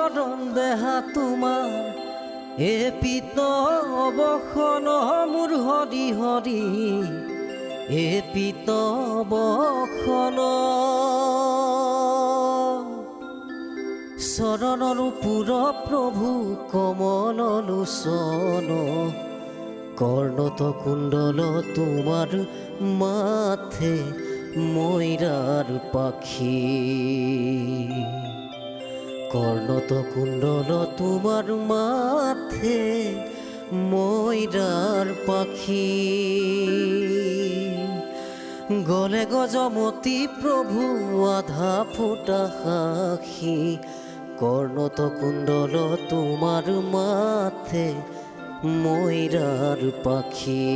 চরণ দেহা তোমার এ পিত বখন মোৰ হৰি হৰি এ পিত বখন চৰণৰ পুৰ প্ৰভু কমল লোচন কর্ণত কুণ্ডল তোমার মাথে ময়রার পাখি কর্ণত কুণ্ডল তোমার মাথে ময়রার পাখি গলে গজমতি প্রভু আধা ফোটা হাসি কর্ণত কুণ্ডল তোমার মাথে ময়রার পাখি।